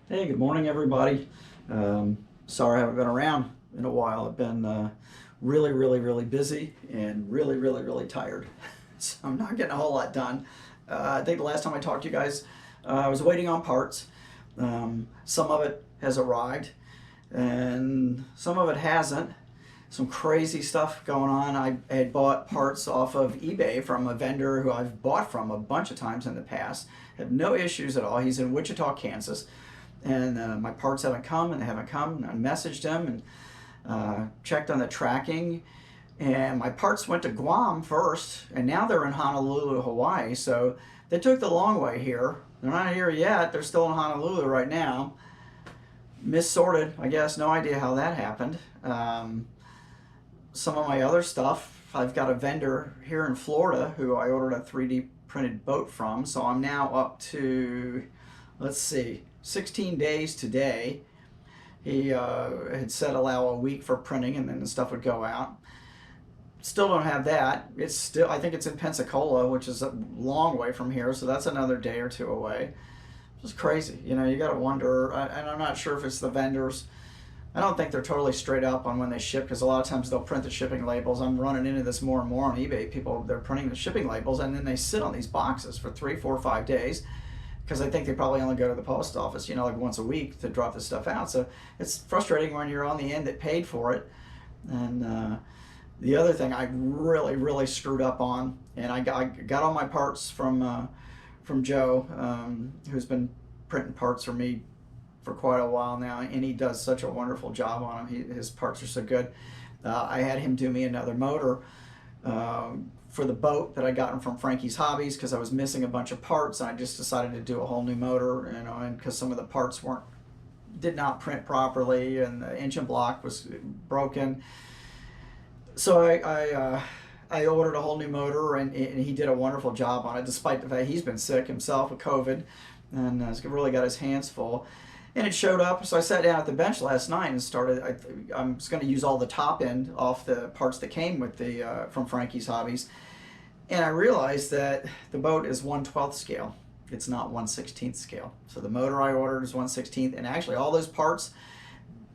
Hey, good morning, everybody. Sorry I haven't been around in a while. I've been really busy and really tired. So I'm not getting a whole lot done. I think the last time I talked to you guys, I was waiting on parts. Some of it has arrived and some of it hasn't. Some crazy stuff going on. I had bought parts off of eBay from a vendor who I've bought from a bunch of times in the past. Have no issues at all. He's in Wichita, Kansas. And my parts haven't come, and they haven't come. And I messaged him and checked on the tracking, and my parts went to Guam first, and now they're in Honolulu, Hawaii. So they took the long way here. They're not here yet. They're still in Honolulu right now. Missorted, I guess. No idea how that happened. Some of my other stuff, I've got a vendor here in Florida who I ordered a 3D printed boat from. So I'm now up to, let's see, 16 days today. He had said allow a week for printing and then the stuff would go out. Still don't have that. It's still, I think it's in Pensacola, which is a long way from here, so that's another day or two away. Just crazy. You know, you got to wonder, and I'm not sure if it's the vendors. I don't think they're totally straight up on when they ship, because a lot of times they'll print the shipping labels. I'm running into this more and more on eBay. People, they're printing the shipping labels and then they sit on these boxes for 3, 4, 5 days, because I think they probably only go to the post office, you know, like once a week to drop this stuff out. So it's frustrating when you're on the end that paid for it. And the other thing I really screwed up on, and I got all my parts from Joe, who's been printing parts for me for quite a while now, and he does such a wonderful job on them. His parts are so good. I had him do me another motor for the boat that I got from Frankie's Hobbies, because I was missing a bunch of parts, and I just decided to do a whole new motor, you know, and because some of the parts did not print properly, and the engine block was broken. So I ordered a whole new motor, and he did a wonderful job on it, despite the fact he's been sick himself with COVID, and has really got his hands full. And it showed up, so I sat down at the bench last night and started. I'm just going to use all the top end off the parts that came with the from Frankie's Hobbies, and I realized that the boat is 1/12 scale. It's not 1/16 scale. So the motor I ordered is 1/16, and actually all those parts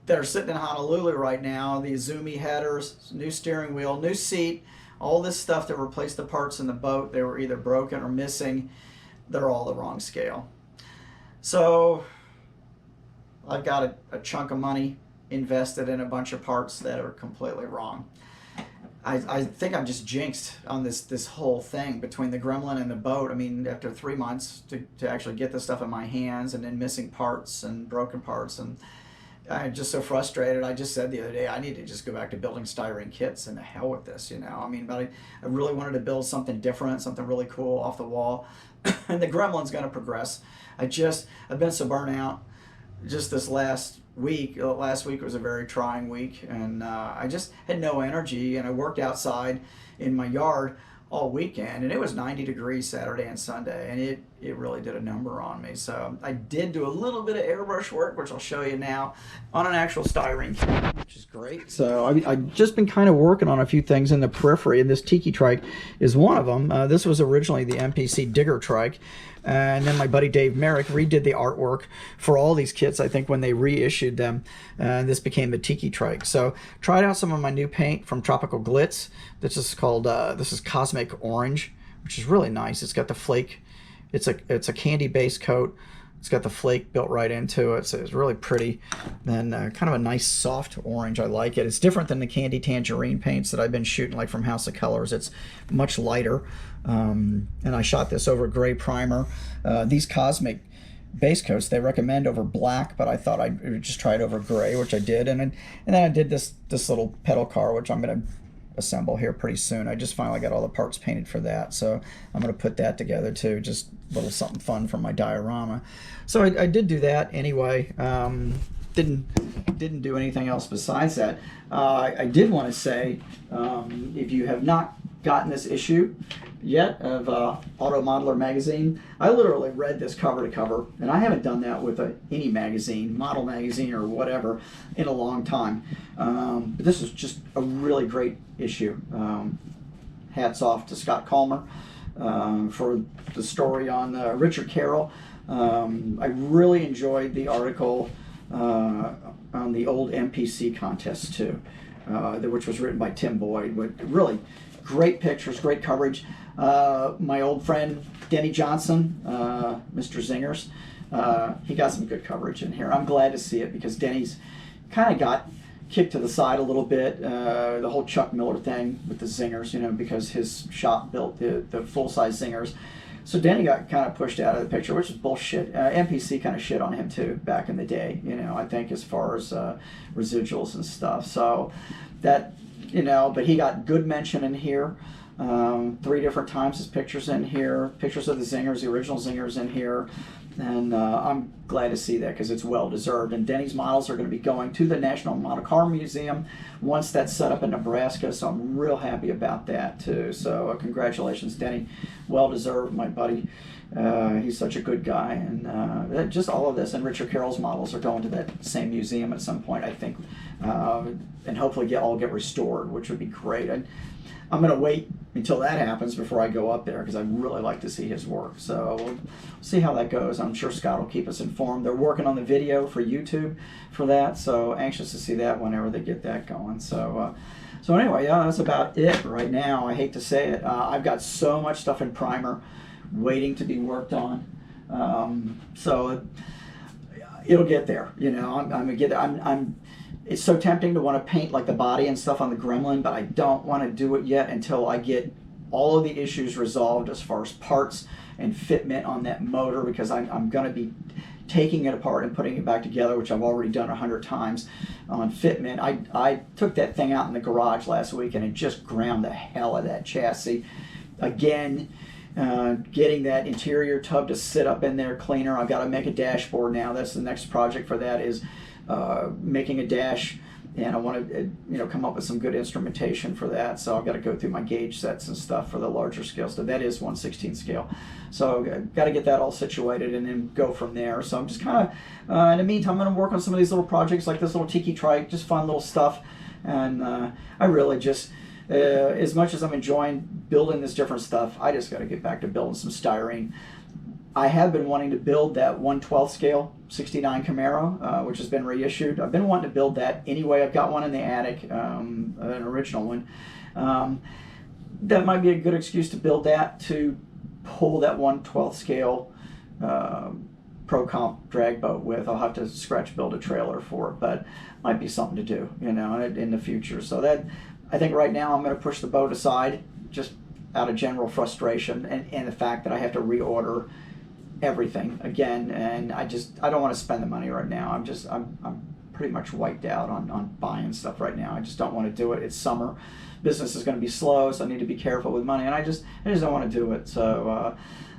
that are sitting in Honolulu right now, the Izumi headers, new steering wheel, new seat, all this stuff that replaced the parts in the boat, they were either broken or missing. They're all the wrong scale. So I've got a chunk of money invested in a bunch of parts that are completely wrong. I think I'm just jinxed on this whole thing between the gremlin and the boat. I mean, after 3 months to actually get the stuff in my hands, and then missing parts and broken parts, and I'm just so frustrated. I just said the other day, I need to just go back to building styrene kits, and the hell with this, you know. I mean, but I really wanted to build something different, something really cool off the wall, and the gremlin's going to progress. I've been so burnt out just this last week. Last week was a very trying week, and I just had no energy, and I worked outside in my yard all weekend, and it was 90 degrees Saturday and Sunday, and it really did a number on me. So I did do a little bit of airbrush work, which I'll show you now, on an actual styrene kit, which is great. So I've just been kind of working on a few things in the periphery, and this tiki trike is one of them. This was originally the MPC digger trike, and then my buddy Dave Merrick redid the artwork for all these kits, I think, when they reissued them, and this became the tiki trike. So tried out some of my new paint from Tropical Glitz. This is called this is Cosmic Orange, which is really nice. It's got the flake. It's a candy base coat. It's got the flake built right into it, so it's really pretty. And kind of a nice soft orange. I like it. It's different than the candy tangerine paints that I've been shooting, like from House of Colors. It's much lighter. And I shot this over gray primer. These Cosmic base coats they recommend over black, but I thought I'd just try it over gray, which I did. And then I did this little pedal car, which I'm going to assemble here pretty soon. I just finally got all the parts painted for that, so I'm going to put that together too, just a little something fun for my diorama. So I did do that anyway. Didn't do anything else besides that. I did want to say, if you have not gotten this issue yet of Auto Modeler magazine, I literally read this cover to cover, and I haven't done that with any magazine, model magazine or whatever, in a long time. But this is just a really great issue. Hats off to Scott Calmer for the story on Richard Carroll. I really enjoyed the article on the old MPC contest too, which was written by Tim Boyd. With really great pictures, great coverage. My old friend Denny Johnson, Mr. Zingers, he got some good coverage in here. I'm glad to see it because Denny's kind of got kicked to the side a little bit. The whole Chuck Miller thing with the Zingers, you know, because his shop built the full-size Zingers. So Denny got kind of pushed out of the picture, which is bullshit. MPC kind of shit on him too back in the day, you know, I think as far as residuals and stuff. So that, you know, but he got good mention in here. 3 different times his pictures in here, pictures of the Zingers, the original Zingers in here. And I'm glad to see that because it's well deserved. And Denny's models are going to be going to the National Model Car Museum once that's set up in Nebraska. So I'm real happy about that too. So congratulations, Denny. Well deserved, my buddy. He's such a good guy. And just all of this. And Richard Carroll's models are going to that same museum at some point, I think. And hopefully all get restored, which would be great. I'm going to wait until that happens before I go up there because I really like to see his work. So we'll see how that goes. I'm sure Scott will keep us informed. They're working on the video for YouTube for that, so anxious to see that whenever they get that going. So anyway, yeah, that's about it right now. I hate to say it. I've got so much stuff in primer waiting to be worked on. So it'll get there. You know, I'm gonna get there. It's so tempting to want to paint like the body and stuff on the Gremlin, but I don't want to do it yet until I get all of the issues resolved as far as parts and fitment on that motor, because I'm going to be taking it apart and putting it back together, which I've already done 100 times on fitment. I took that thing out in the garage last week and it just ground the hell out of that chassis. Again, getting that interior tub to sit up in there cleaner. I've got to make a dashboard now. That's the next project for that, is making a dash, and I want to come up with some good instrumentation for that. So I've got to go through my gauge sets and stuff for the larger scale. So that is 1/16 scale. So I've got to get that all situated and then go from there. So I'm just kind of, in the meantime, I'm going to work on some of these little projects like this little tiki trike, just fun little stuff. And I really just, as much as I'm enjoying building this different stuff, I just got to get back to building some styrene. I have been wanting to build that 1/12 scale 69 Camaro, which has been reissued. I've been wanting to build that anyway. I've got one in the attic, an original one. That might be a good excuse to build that, to pull that 1/12 scale Pro Comp drag boat with. I'll have to scratch build a trailer for it, but might be something to do, you know, in the future. So that, I think right now I'm going to push the boat aside just out of general frustration and the fact that I have to reorder everything again, and I don't want to spend the money right now. I'm pretty much wiped out on buying stuff right now. I just don't want to do it. It's summer, business is going to be slow, so I need to be careful with money, and I just don't want to do it. So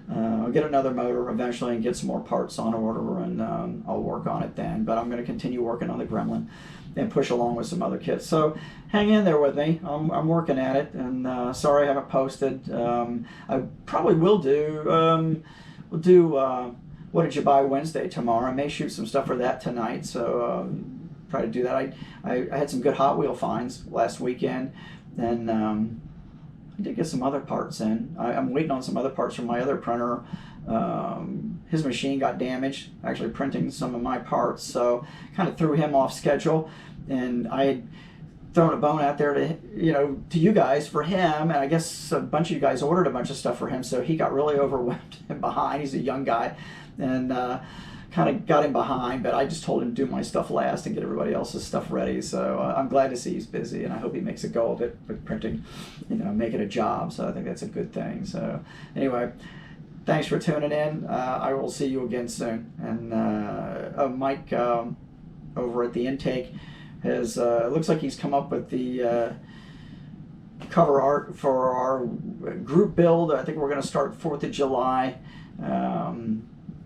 I'll get another motor eventually and get some more parts on order, and I'll work on it then. But I'm going to continue working on the Gremlin and push along with some other kits. So hang in there with me. I'm working at it, and sorry I haven't posted. I probably will do. We'll do What Did You Buy Wednesday tomorrow. I may shoot some stuff for that tonight, so try to do that. I had some good Hot Wheel finds last weekend, and I did get some other parts in. I'm waiting on some other parts from my other printer. His machine got damaged, actually printing some of my parts, so kind of threw him off schedule, and I had thrown a bone out there to you guys for him, and I guess a bunch of you guys ordered a bunch of stuff for him, so he got really overwhelmed and behind. He's a young guy, and kind of got him behind, but I just told him to do my stuff last and get everybody else's stuff ready. So I'm glad to see he's busy, and I hope he makes a go of it with printing, make it a job. So I think that's a good thing. So anyway, thanks for tuning in. I will see you again soon. And Mike over at the Intake has, it looks like he's come up with the cover art for our group build. I think we're going to start 4th of July.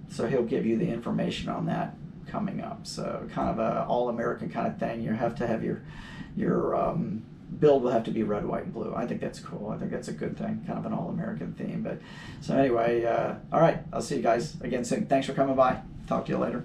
So he'll give you the information on that coming up. So kind of a all-American kind of thing. You have to have your build will have to be red, white, and blue. I think that's cool. I think that's a good thing, kind of an all-American theme. But so anyway, all right, I'll see you guys again soon. Thanks for coming by. Talk to you later.